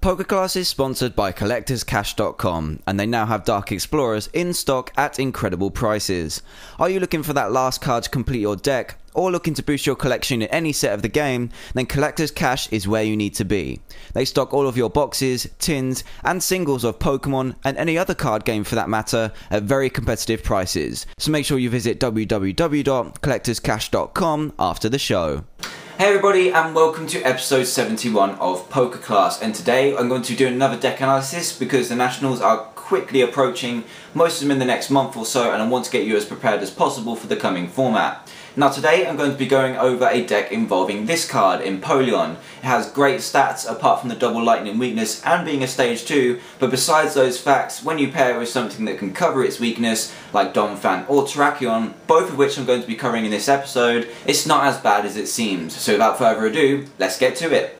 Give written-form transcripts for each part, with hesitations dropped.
PokeClass is sponsored by CollectorsCash.com, and they now have Dark Explorers in stock at incredible prices. Are you looking for that last card to complete your deck, or looking to boost your collection in any set of the game? Then Collectors Cash is where you need to be. They stock all of your boxes, tins, and singles of Pokemon, and any other card game for that matter, at very competitive prices. So make sure you visit www.collectorscash.com after the show. Hey everybody, and welcome to episode 71 of PokeClass, and today I'm going to do another deck analysis because the Nationals are quickly approaching, most of them in the next month or so, and I want to get you as prepared as possible for the coming format. Now today I'm going to be going over a deck involving this card, Empoleon. It has great stats apart from the double lightning weakness and being a stage 2, but besides those facts, when you pair it with something that can cover its weakness, like Donphan or Terrakion, both of which I'm going to be covering in this episode, it's not as bad as it seems. So without further ado, let's get to it.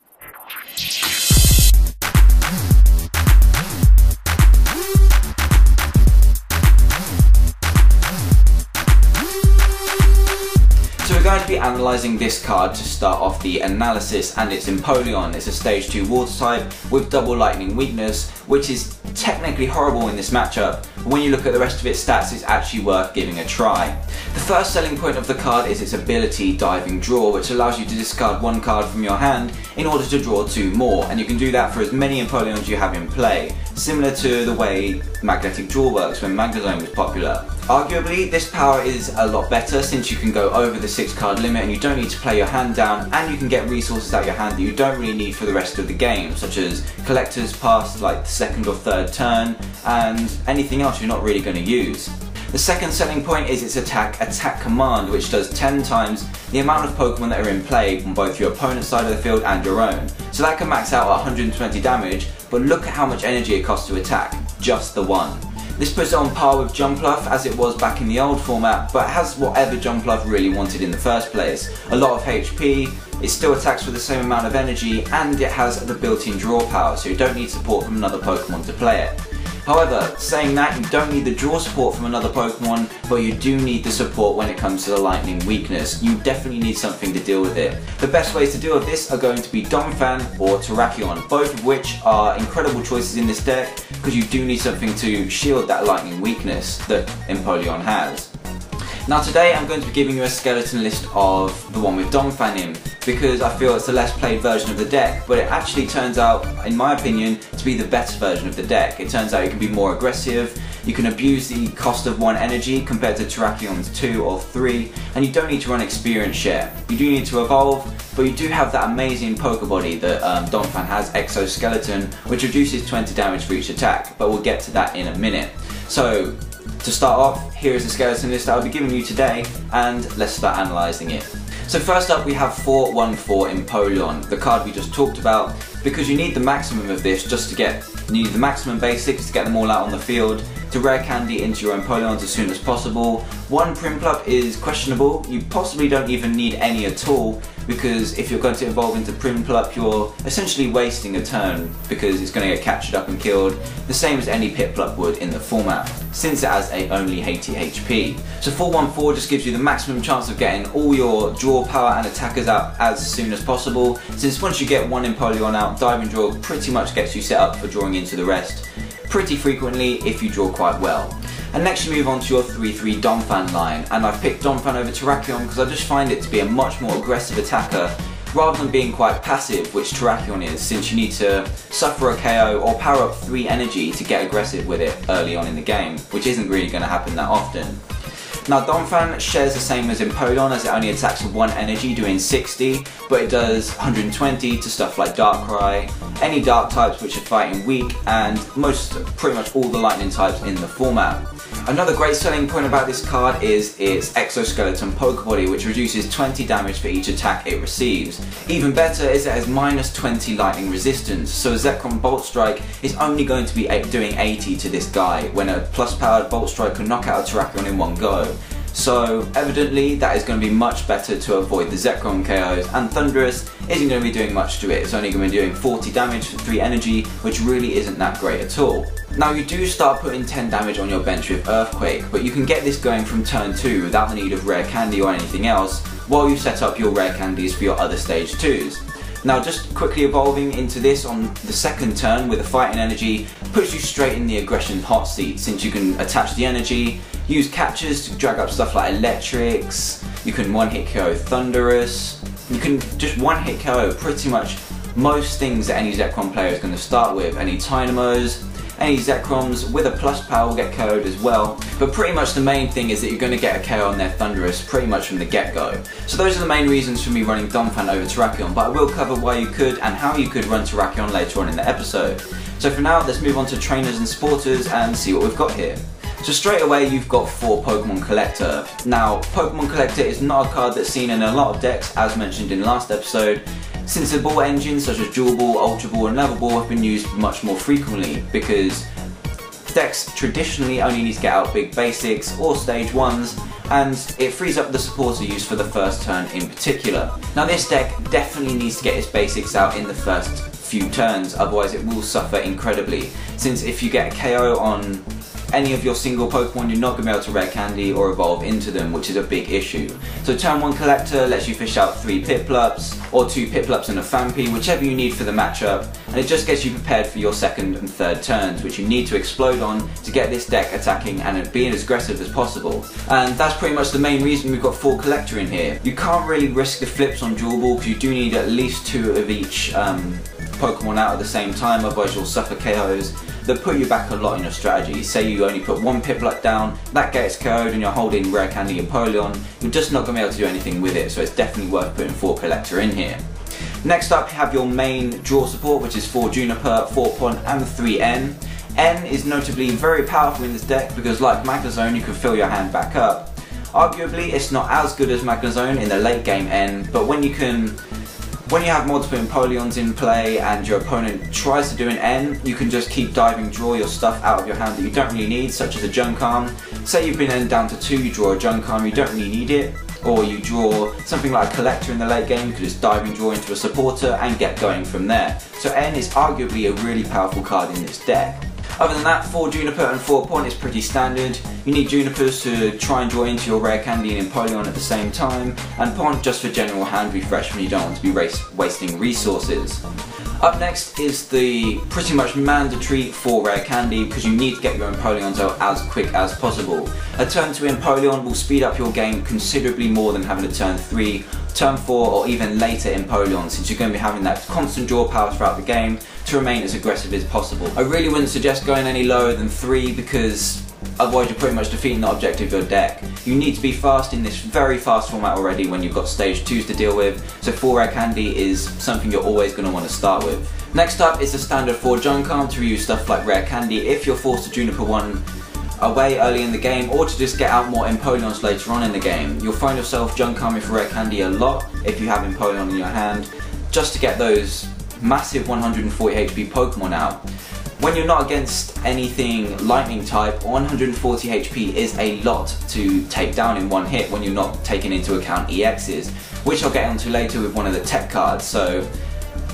We're going to be analysing this card to start off the analysis, and it's Empoleon. It's a stage 2 water type with double lightning weakness, which is technically horrible in this matchup, but when you look at the rest of its stats, it's actually worth giving a try. The first selling point of the card is its ability Diving Draw, which allows you to discard one card from your hand in order to draw 2 more, and you can do that for as many Empoleons you have in play, similar to the way Magnetic Draw works when Magnezone was popular. Arguably, this power is a lot better since you can go over the 6 card limit and you don't need to play your hand down, and you can get resources out your hand that you don't really need for the rest of the game, such as collectors past like the 2nd or 3rd turn and anything else you're not really going to use. The second selling point is its attack command, which does 10 times the amount of Pokemon that are in play on both your opponent's side of the field and your own. So that can max out at 120 damage, but look at how much energy it costs to attack, just the one. This puts it on par with Jumpluff as it was back in the old format, but has whatever Jumpluff really wanted in the first place. A lot of HP, it still attacks with the same amount of energy, and it has the built-in draw power, so you don't need support from another Pokemon to play it. However, saying that, you don't need the draw support from another Pokemon, but you do need the support when it comes to the lightning weakness. You definitely need something to deal with it. The best ways to deal with this are going to be Donphan or Terrakion, both of which are incredible choices in this deck because you do need something to shield that lightning weakness that Empoleon has. Now today I'm going to be giving you a skeleton list of the one with Donphan in, because I feel it's the less played version of the deck, but it actually turns out, in my opinion, to be the better version of the deck. It turns out you can be more aggressive, you can abuse the cost of 1 energy compared to Terrakion's 2 or 3, and you don't need to run experience share. You do need to evolve, but you do have that amazing Pokebody that Donphan has, Exoskeleton, which reduces 20 damage for each attack, but we'll get to that in a minute. So, to start off, here is the skeleton list I'll be giving you today, and let's start analysing it. So first up we have 414 Empoleon, the card we just talked about, because you need the maximum of this just to get, you need the maximum basics to get them all out on the field, to rare candy into your Empoleons as soon as possible. 1 Prinplup is questionable, you possibly don't even need any at all, because if you're going to evolve into Prinplup, you're essentially wasting a turn because it's going to get captured up and killed, the same as any Piplup would in the format, since it has only 80 HP. So 414 just gives you the maximum chance of getting all your draw power and attackers out as soon as possible, since once you get 1 Empoleon out, Diving Draw pretty much gets you set up for drawing into the rest pretty frequently if you draw quite well. And next you move on to your 3-3 Donphan line, and I've picked Donphan over Terrakion because I just find it to be a much more aggressive attacker rather than being quite passive, which Terrakion is, since you need to suffer a KO or power up 3 energy to get aggressive with it early on in the game, which isn't really going to happen that often. Now Donphan shares the same as Empoleon, as it only attacks with 1 energy doing 60, but it does 120 to stuff like Darkrai, any dark types which are fighting weak, and pretty much all the lightning types in the format. Another great selling point about this card is its Exoskeleton Pokebody, which reduces 20 damage for each attack it receives. Even better is it has minus 20 lightning resistance, so a Zekrom Bolt Strike is only going to be doing 80 to this guy, when a plus powered Bolt Strike can knock out a Terrakion in one go. So evidently that is going to be much better to avoid the Zekrom KOs, and Thunderous isn't going to be doing much to it. It's only going to be doing 40 damage for 3 energy, which really isn't that great at all. Now you do start putting 10 damage on your bench with Earthquake, but you can get this going from turn 2 without the need of rare candy or anything else, while you set up your rare candies for your other stage 2s. Now just quickly evolving into this on the second turn with a fighting energy puts you straight in the aggression hot seat, since you can attach the energy, use catchers to drag up stuff like electrics, you can one-hit KO Thunderous, you can just one-hit KO pretty much most things that any Zekrom player is going to start with. Any Dynamos, any Zekroms with a plus power will get KO'd as well, but pretty much the main thing is that you're going to get a KO on their Thunderous pretty much from the get-go. So those are the main reasons for me running Donphan over Terrakion, but I will cover why you could and how you could run Terrakion later on in the episode. So for now, let's move on to trainers and supporters and see what we've got here. So straight away you've got 4 Pokemon Collector. Now Pokemon Collector is not a card that's seen in a lot of decks, as mentioned in last episode, since the ball engines such as Dual Ball, Ultra Ball and Level Ball have been used much more frequently, because decks traditionally only need to get out big basics or stage 1s, and it frees up the supporter use for the first turn in particular. Now this deck definitely needs to get its basics out in the first few turns, otherwise it will suffer incredibly, since if you get a KO on any of your single Pokemon, you're not going to be able to rare candy or evolve into them, which is a big issue. So turn 1 Collector lets you fish out 3 Piplups, or 2 Piplups and a Phanpy, whichever you need for the matchup, and it just gets you prepared for your second and third turns, which you need to explode on to get this deck attacking and being as aggressive as possible. And that's pretty much the main reason we've got 4 Collector in here. You can't really risk the flips on Dual Ball, because you do need at least 2 of each Pokemon out at the same time, otherwise you'll suffer KOs that put you back a lot in your strategy. Say you only put 1 Piplup down, that gets KO'd and you're holding Rare Candy Empoleon, you're just not going to be able to do anything with it, so it's definitely worth putting 4 Collector in here. Next up you have your main draw support, which is 4 Juniper, 4 Pon and 3 N. N is notably very powerful in this deck because, like Magnezone, you can fill your hand back up. Arguably it's not as good as Magnezone in the late game N, but when you have multiple Empoleons in play and your opponent tries to do an N, you can just keep diving, draw your stuff out of your hand that you don't really need, such as a Junkam. Say you've been N down to 2, you draw a Junkam, you don't really need it, or you draw something like a Collector in the late game, you can just dive and draw into a supporter and get going from there. So N is arguably a really powerful card in this deck. Other than that, 4 Juniper and 4 Pon is pretty standard. You need Junipers to try and draw into your Rare Candy and Empoleon at the same time, and Pon just for general hand refresh when you don't want to be wasting resources. Up next is the pretty much mandatory 4 Rare Candy, because you need to get your Empoleons out as quick as possible. A turn 2 Empoleon will speed up your game considerably more than having a turn 3, turn 4 or even later Empoleon, since you're going to be having that constant draw power throughout the game to remain as aggressive as possible. I really wouldn't suggest going any lower than 3, because otherwise you're pretty much defeating the objective of your deck. You need to be fast in this very fast format already when you've got stage 2s to deal with, so 4 Rare Candy is something you're always going to want to start with. Next up is the standard 4 Junkam to reuse stuff like Rare Candy if you're forced to Juniper 1 away early in the game, or to just get out more Empoleons later on in the game. You'll find yourself Junkaming for Rare Candy a lot if you have Empoleon in your hand, just to get those massive 140 HP Pokemon out. When you're not against anything lightning type, 140 HP is a lot to take down in one hit when you're not taking into account EXs, which I'll get onto later with one of the tech cards. So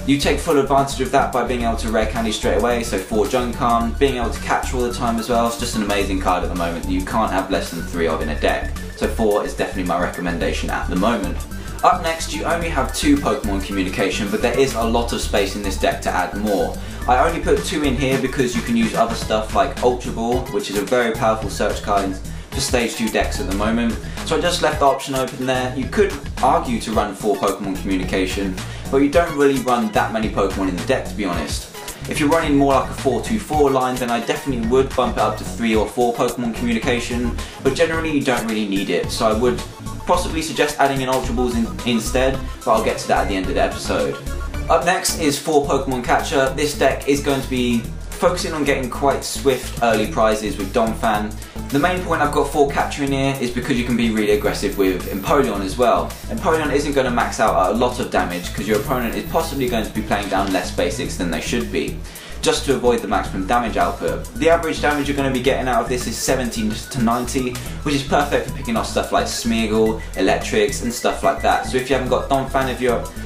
you take full advantage of that by being able to Rare Candy straight away, so 4 Junkam, being able to catch all the time as well. It's just an amazing card at the moment that you can't have less than 3 of in a deck, so 4 is definitely my recommendation at the moment. Up next, you only have 2 Pokemon Communication, but there is a lot of space in this deck to add more. I only put 2 in here because you can use other stuff like Ultra Ball, which is a very powerful search card for stage 2 decks at the moment, so I just left the option open there. You could argue to run 4 Pokemon Communication, but you don't really run that many Pokemon in the deck, to be honest. If you're running more like a 4-2-4 line, then I definitely would bump it up to 3 or 4 Pokemon Communication, but generally you don't really need it, so I would possibly suggest adding in Ultra Balls instead, but I'll get to that at the end of the episode. Up next is 4 Pokemon Catcher. This deck is going to be focusing on getting quite swift early prizes with Donphan. The main point I've got 4 Catcher in here is because you can be really aggressive with Empoleon as well. Empoleon isn't going to max out at a lot of damage because your opponent is possibly going to be playing down less basics than they should be, just to avoid the maximum damage output. The average damage you're going to be getting out of this is 70 to 90, which is perfect for picking off stuff like Smeargle, Electrics and stuff like that. So if you haven't got Donphan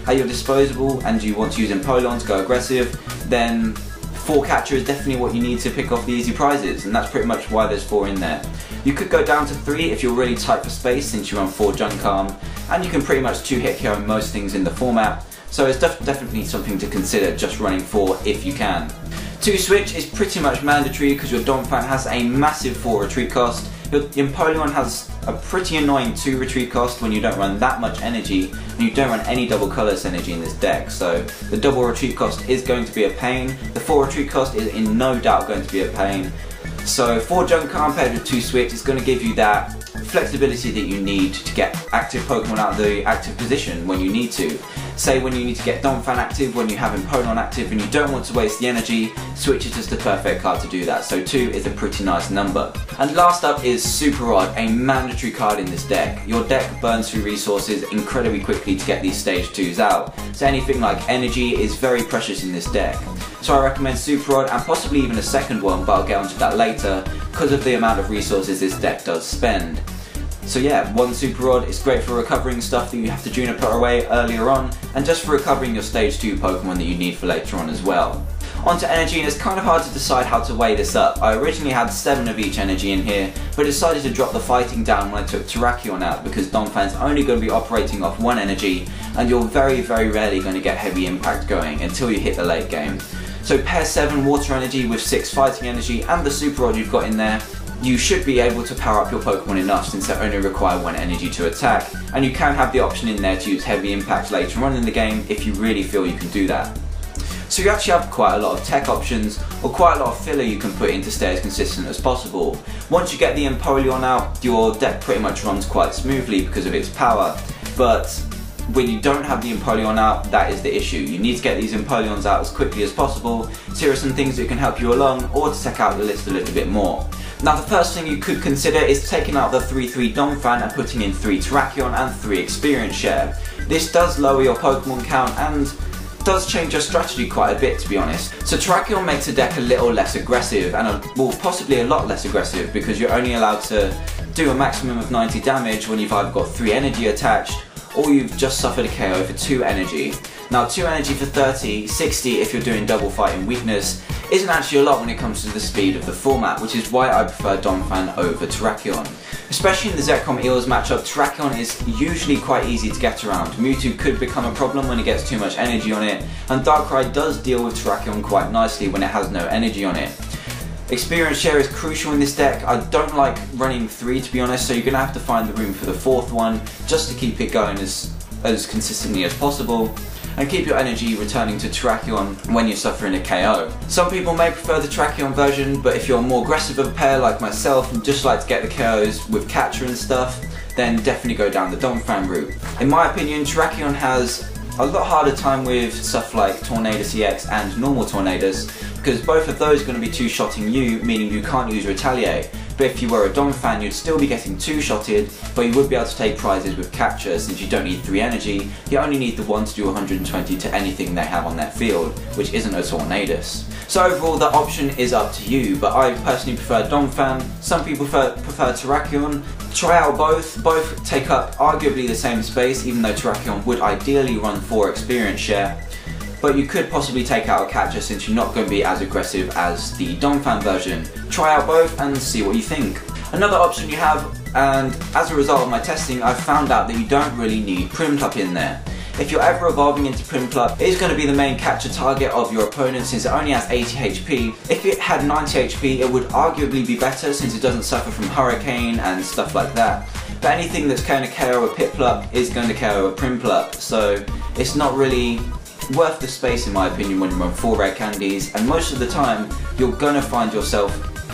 at your disposal and you want to use Empoleon to go aggressive, then 4 Catcher is definitely what you need to pick off the easy prizes, and that's pretty much why there's 4 in there. You could go down to 3 if you're really tight for space, since you run 4 Junkam, and you can pretty much 2-hit KO most things in the format. So it's definitely something to consider just running 4 if you can. 2 switch is pretty much mandatory because your Donphan has a massive 4 retreat cost. Your Empoleon has a pretty annoying 2 retreat cost when you don't run that much energy and you don't run any double colourless energy in this deck. So the double retreat cost is going to be a pain. The 4 retreat cost is in no doubt going to be a pain. So 4 junk card paired with 2 switch is going to give you that flexibility that you need to get active Pokemon out of the active position when you need to. Say when you need to get Donphan active, when you have Empoleon active and you don't want to waste the energy, Switch is just the perfect card to do that, so 2 is a pretty nice number. And last up is Super Rod, a mandatory card in this deck. Your deck burns through resources incredibly quickly to get these stage 2s out, so anything like energy is very precious in this deck. So I recommend Super Rod and possibly even a second one, but I'll get onto that later, because of the amount of resources this deck does spend. So yeah, 1 Super Rod is great for recovering stuff that you have to Juniper away earlier on, and just for recovering your stage 2 Pokemon that you need for later on as well. Onto energy, and it's kind of hard to decide how to weigh this up. I originally had 7 of each energy in here, but decided to drop the fighting down when I took Terrakion out because Donphan's only going to be operating off 1 energy, and you're very rarely going to get heavy impact going until you hit the late game. So pair 7 water energy with 6 fighting energy and the Super Rod you've got in there, you should be able to power up your Pokemon enough since they only require 1 energy to attack, and you can have the option in there to use heavy impact later on in the game if you really feel you can do that. So you actually have quite a lot of tech options, or quite a lot of filler you can put in to stay as consistent as possible. Once you get the Empoleon out, your deck pretty much runs quite smoothly because of its power, but when you don't have the Empoleon out, that is the issue. You need to get these Empoleons out as quickly as possible. So here are some things that can help you along, or to check out the list a little bit more. Now the first thing you could consider is taking out the 3/3 Donphan and putting in 3 Terrakion and 3 experience share. This does lower your Pokemon count and does change your strategy quite a bit, to be honest. So Terrakion makes the deck a little less aggressive, and well, possibly a lot less aggressive, because you're only allowed to do a maximum of 90 damage when you've either got 3 energy attached or you've just suffered a KO for 2 energy. Now 2 energy for 30, 60 if you're doing double fighting weakness, isn't actually a lot when it comes to the speed of the format, which is why I prefer Donphan over Terrakion. Especially in the Zekrom Eels matchup, Terrakion is usually quite easy to get around. Mewtwo could become a problem when it gets too much energy on it, and Darkrai does deal with Terrakion quite nicely when it has no energy on it. Experience share is crucial in this deck. I don't like running 3, to be honest, so you're going to have to find the room for the 4th one just to keep it going as consistently as possible, and keep your energy returning to Terrakion when you're suffering a KO. Some people may prefer the Terrakion version, but if you're more aggressive of a pair like myself and just like to get the KOs with catcher and stuff, then definitely go down the Donphan route. In my opinion, Terrakion has a lot harder time with stuff like Tornadus EX and normal Tornadus, because both of those are going to be 2-shotting you, meaning you can't use Retaliate. But if you were a Donphan, you'd still be getting 2-shotted, but you would be able to take prizes with capture since you don't need 3 energy, you only need the 1 to do 120 to anything they have on their field, which isn't a Tornadus. So overall, the option is up to you, but I personally prefer Donphan. Some people prefer Terrakion. Try out both. Both take up arguably the same space, even though Terrakion would ideally run 4 experience share. But you could possibly take out a catcher since you're not going to be as aggressive as the Donphan version. Try out both and see what you think. Another option you have, and as a result of my testing, I've found out that you don't really need Primplop in there. If you're ever evolving into Primplop, it is going to be the main capture target of your opponent since it only has 80 HP. If it had 90 HP, it would arguably be better since it doesn't suffer from Hurricane and stuff like that. But anything that's going to KO a Piplup is going to KO a Primplop, so it's not really worth the space in my opinion when you run 4 rare candies, and most of the time you're gonna find yourself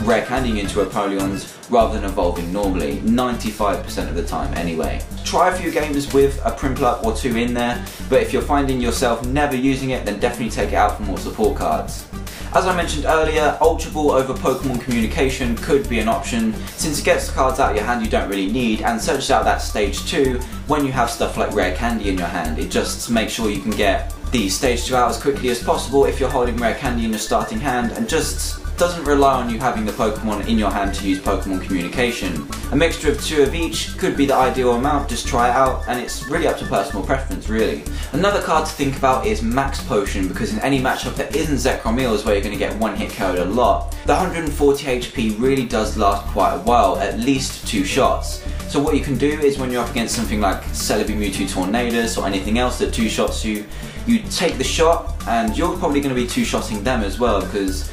rare candying into Empoleons rather than evolving normally, 95% of the time anyway. Try a few games with a Primplop or 2 in there, but if you're finding yourself never using it, then definitely take it out for more support cards. As I mentioned earlier, Ultra Ball over Pokemon Communication could be an option since it gets cards out of your hand you don't really need and searches out that stage 2 when you have stuff like rare candy in your hand. It just makes sure you can get the stage 2 out as quickly as possible if you're holding rare candy in your starting hand, and just doesn't rely on you having the Pokemon in your hand to use Pokemon Communication. A mixture of 2 of each could be the ideal amount, just try it out, and it's really up to personal preference really. Another card to think about is Max Potion, because in any matchup that isn't Zekrom Eels where you're going to get 1-hit KO'd a lot, the 140 HP really does last quite a while, at least 2 shots. So what you can do is when you're up against something like Celebi Mewtwo Tornadus or anything else that 2-shots you, you take the shot, and you're probably going to be two-shotting them as well, because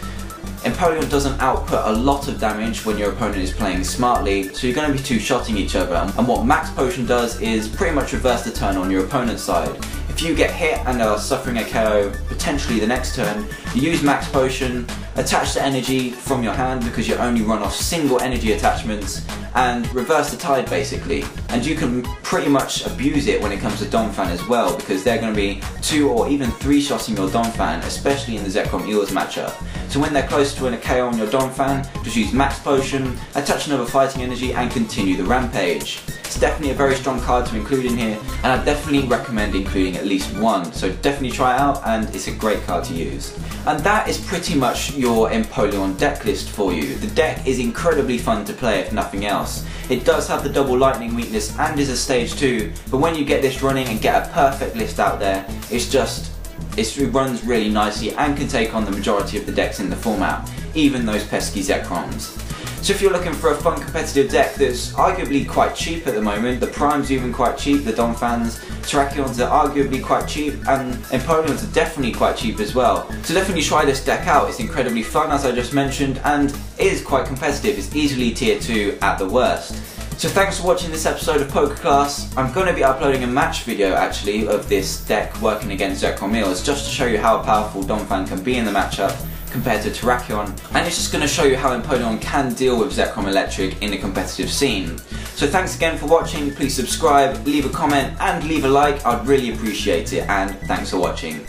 Empoleon doesn't output a lot of damage when your opponent is playing smartly, so you're going to be two-shotting each other. And what Max Potion does is pretty much reverse the turn on your opponent's side. If you get hit and are suffering a KO, potentially the next turn, you use Max Potion, attach the energy from your hand because you only run off single energy attachments, and reverse the tide basically. And you can pretty much abuse it when it comes to Donphan as well, because they're going to be 2 or even 3-shotting your Donphan, especially in the Zekrom Eels matchup. So when they're close to a KO on your Donphan, just use Max Potion, attach another fighting energy, and continue the rampage. It's definitely a very strong card to include in here, and I definitely recommend including at least one, so definitely try it out, and it's a great card to use. And that is pretty much your Empoleon deck list for you. The deck is incredibly fun to play if nothing else. It does have the double lightning weakness and is a stage 2, but when you get this running and get a perfect list out there, it runs really nicely and can take on the majority of the decks in the format, even those pesky Zekroms. So if you're looking for a fun competitive deck that's arguably quite cheap at the moment, the Prime's even quite cheap, the Donphans, Terrakions are arguably quite cheap, and Empoleons are definitely quite cheap as well. So definitely try this deck out, it's incredibly fun as I just mentioned, and it is quite competitive, it's easily tier 2 at the worst. So thanks for watching this episode of PokeClass. I'm going to be uploading a match video actually of this deck working against Zekrom Eels, just to show you how powerful Donphan can be in the matchup compared to Terrakion, and it's just going to show you how Empoleon can deal with Zekrom Electric in the competitive scene. So thanks again for watching, please subscribe, leave a comment and leave a like, I'd really appreciate it, and thanks for watching.